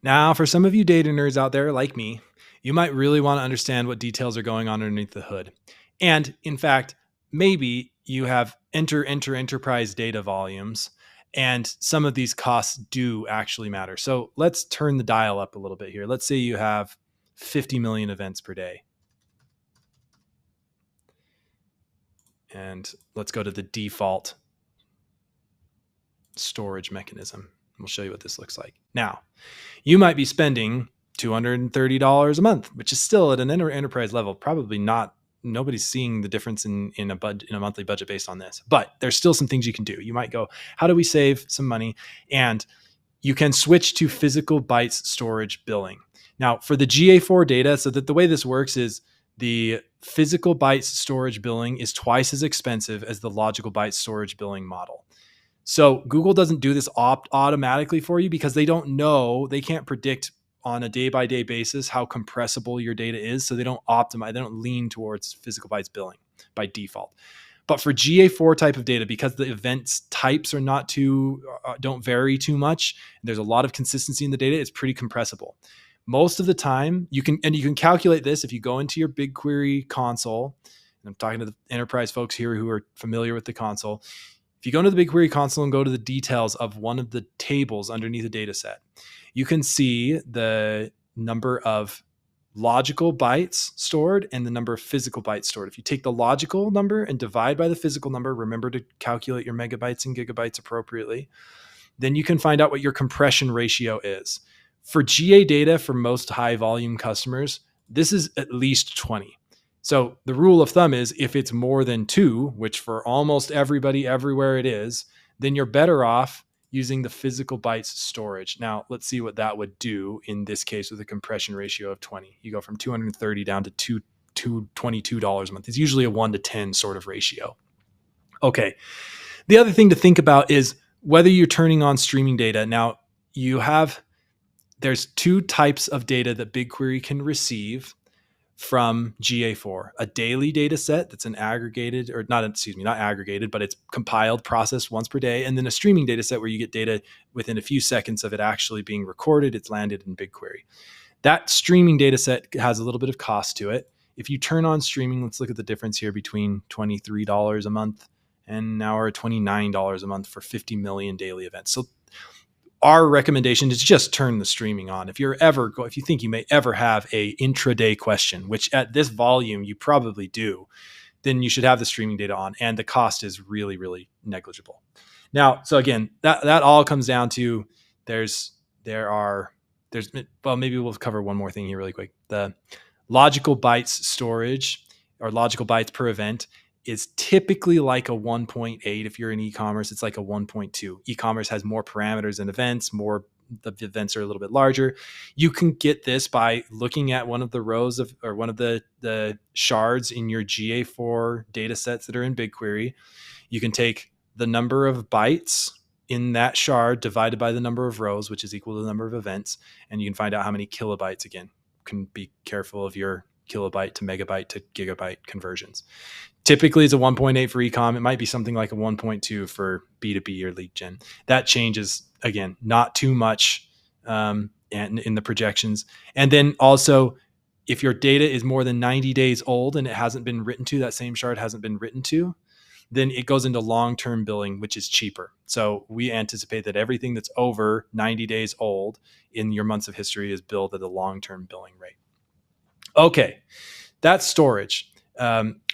Now, for some of you data nerds out there like me, you might really want to understand what details are going on underneath the hood. And in fact, maybe you have enterprise data volumes, and some of these costs do actually matter. So let's turn the dial up a little bit here. Let's say you have 50 million events per day. And let's go to the default storage mechanism. We'll show you what this looks like. Now, you might be spending $230 a month, which is still at an enterprise level, probably not. Nobody's seeing the difference in a monthly budget based on this, but there's still some things you can do. You might go, how do we save some money? And you can switch to physical bytes storage billing. Now, for the GA4 data, so that the way this works is the physical bytes storage billing is twice as expensive as the logical bytes storage billing model. So Google doesn't do this automatically for you because they don't know, they can't predict on a day-by-day basis how compressible your data is. So they don't optimize, they don't lean towards physical bytes billing by default. But for GA4 type of data, because the events types are not too, don't vary too much, there's a lot of consistency in the data, it's pretty compressible. Most of the time, you can calculate this if you go into your BigQuery console. And I'm talking to the enterprise folks here who are familiar with the console. If you go into the BigQuery console and go to the details of one of the tables underneath a data set, you can see the number of logical bytes stored and the number of physical bytes stored. If you take the logical number and divide by the physical number, remember to calculate your megabytes and gigabytes appropriately, then you can find out what your compression ratio is. For GA data, for most high volume customers, this is at least 20. So the rule of thumb is if it's more than 2, which for almost everybody everywhere it is, then you're better off using the physical bytes storage. Now, let's see what that would do in this case with a compression ratio of 20. You go from 230 down to $22 a month. It's usually a 1 to 10 sort of ratio. Okay. The other thing to think about is whether you're turning on streaming data. Now, there's 2 types of data that BigQuery can receive from GA4, a daily data set that's an aggregated, or not aggregated, but it's compiled, processed once per day, and then a streaming data set where you get data within a few seconds of it actually being recorded, it's landed in BigQuery. That streaming data set has a little bit of cost to it. If you turn on streaming, let's look at the difference here between $23 a month and now we're at $29 a month for 50 million daily events. So our recommendation is just turn the streaming on. If you think you may ever have a intraday question, which at this volume you probably do, then you should have the streaming data on, and the cost is really, really negligible. Now, so again, that all comes down to maybe we'll cover one more thing here really quick. The logical bytes storage or logical bytes per event is typically like a 1.8. If you're in e-commerce, it's like a 1.2. E-commerce has more parameters and events, the events are a little bit larger. You can get this by looking at one of the rows or one of the shards in your GA4 data sets that are in BigQuery. You can take the number of bytes in that shard divided by the number of rows, which is equal to the number of events, and you can find out how many kilobytes. Again, you can be careful of your kilobyte to megabyte to gigabyte conversions. Typically it's a 1.8 for e-com. It might be something like a 1.2 for B2B or lead gen. That changes, again, not too much and in the projections. And then also, if your data is more than 90 days old and it hasn't been written to, that same shard hasn't been written to, then it goes into long-term billing, which is cheaper. So we anticipate that everything that's over 90 days old in your months of history is billed at a long-term billing rate. Okay, that's storage.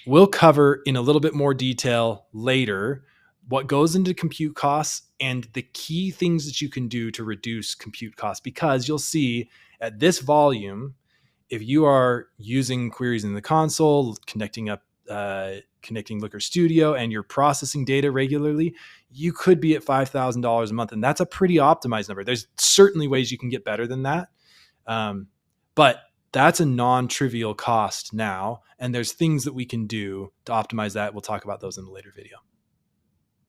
We'll cover in a little bit more detail later what goes into compute costs and the key things that you can do to reduce compute costs, because you'll see at this volume, if you are using queries in the console, connecting Looker Studio, and you're processing data regularly, you could be at $5,000 a month. And that's a pretty optimized number. There's certainly ways you can get better than that. But that's a non-trivial cost now. And there's things that we can do to optimize that. We'll talk about those in a later video.